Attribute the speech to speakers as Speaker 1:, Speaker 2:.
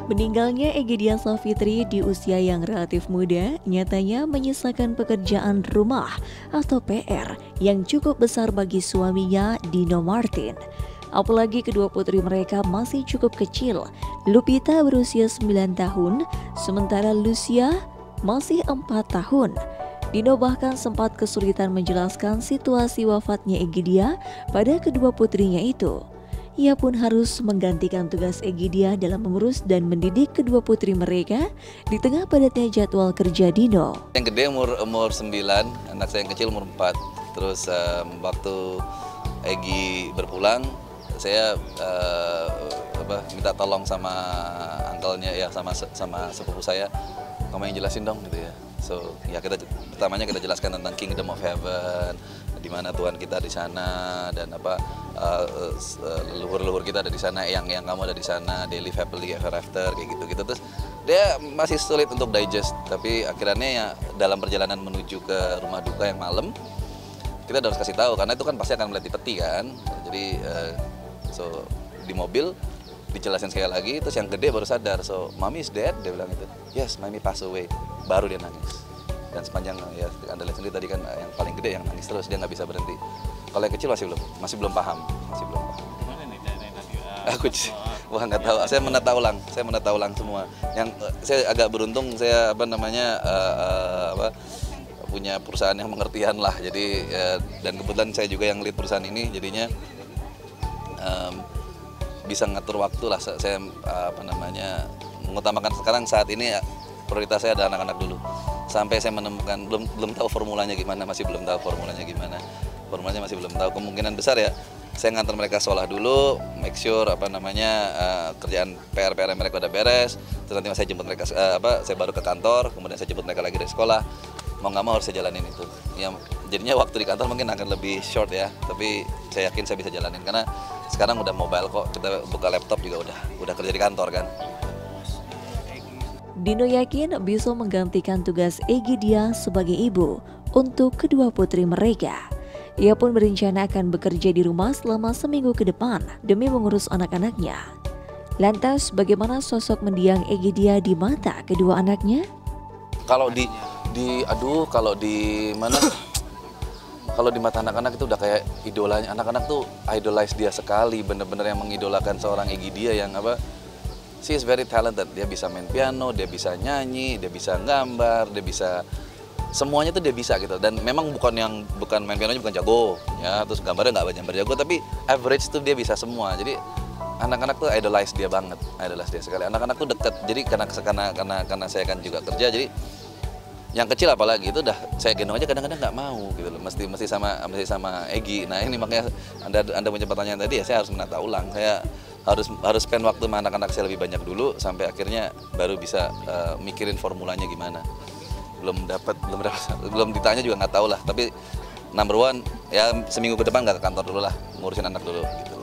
Speaker 1: Meninggalnya Egidya Savitri di usia yang relatif muda nyatanya menyisakan pekerjaan rumah atau PR yang cukup besar bagi suaminya Dino Martin. Apalagi kedua putri mereka masih cukup kecil. Lupita berusia 9 tahun, sementara Lucia masih 4 tahun. Dino bahkan sempat kesulitan menjelaskan situasi wafatnya Egidya pada kedua putrinya itu. Ia pun harus menggantikan tugas Egidya dalam mengurus dan mendidik kedua putri mereka di tengah padatnya jadwal kerja Dino.
Speaker 2: Yang gede umur 9, anak saya yang kecil umur 4. Terus waktu Egi berpulang, saya minta tolong sama uncle-nya ya, sama sepupu saya, kamu yang jelasin dong gitu ya. So ya pertamanya kita jelaskan tentang Kingdom of Heaven, di mana Tuhan kita di sana dan leluhur-leluhur kita ada di sana, yang kamu ada di sana, they live happily ever after kayak gitu. Terus dia masih sulit untuk digest, tapi akhirnya ya dalam perjalanan menuju ke rumah duka yang malam kita harus kasih tahu, karena itu kan pasti akan melihat di peti kan. Jadi so di mobil dijelasin sekali lagi, terus yang gede baru sadar, so mommy is dead, dia bilang itu. Yes, mommy passed away. Baru dia nangis. Dan sepanjang ya Anda lihat sendiri tadi kan, yang paling gede yang nangis terus, dia nggak bisa berhenti. Kalau yang kecil masih belum paham.
Speaker 3: Gimana nih tadi?
Speaker 2: Aku wah nggak tahu. Saya menata ulang semua. Yang saya agak beruntung, saya punya perusahaan yang pengertian lah. Jadi dan kebetulan saya juga yang lead perusahaan ini, jadinya bisa ngatur waktu lah. Saya mengutamakan sekarang saat ini prioritas saya adalah anak-anak dulu. Sampai saya menemukan belum tahu formulanya gimana, masih belum tahu formulanya gimana. Formulanya masih belum tahu. Kemungkinan besar ya saya ngantar mereka sekolah dulu, make sure kerjaan PR mereka udah beres. Terus nanti saya jemput mereka, saya baru ke kantor, kemudian saya jemput mereka lagi dari sekolah. Mau nggak mau harus saya jalanin itu. Yang jadinya waktu di kantor mungkin akan lebih short ya, tapi saya yakin saya bisa jalanin karena sekarang udah mobile kok. Kita buka laptop juga udah kerja di kantor kan.
Speaker 1: Dino yakin bisa menggantikan tugas Egidya sebagai ibu untuk kedua putri mereka. Ia pun berencana akan bekerja di rumah selama seminggu ke depan demi mengurus anak-anaknya. Lantas, bagaimana sosok mendiang Egidya di mata kedua anaknya?
Speaker 2: Kalau di mata anak-anak itu udah kayak idolanya. Anak-anak tuh idolize dia sekali, bener-bener yang mengidolakan seorang Egidya yang she is very talented. Dia bisa main piano, dia bisa nyanyi, dia bisa gambar, dia bisa semuanya tuh dia bisa gitu. Dan memang bukan main pianonya bukan jago ya, terus gambarnya nggak banyak jago, tapi average tuh dia bisa semua. Jadi anak-anak tuh idolize dia banget, idolize dia sekali. Anak-anak tuh deket. Jadi karena saya kan juga kerja, jadi yang kecil apalagi itu udah saya gendong aja kadang-kadang nggak mau gitu loh, mesti sama Egi. Nah ini makanya anda punya pertanyaan tadi ya, saya harus menata ulang. Saya harus spend waktu sama anak-anak saya lebih banyak dulu sampai akhirnya baru bisa mikirin formulanya gimana. Belum ditanya juga nggak tahu lah. Tapi number one ya seminggu ke depan nggak ke kantor dulu lah, ngurusin anak dulu. Gitu.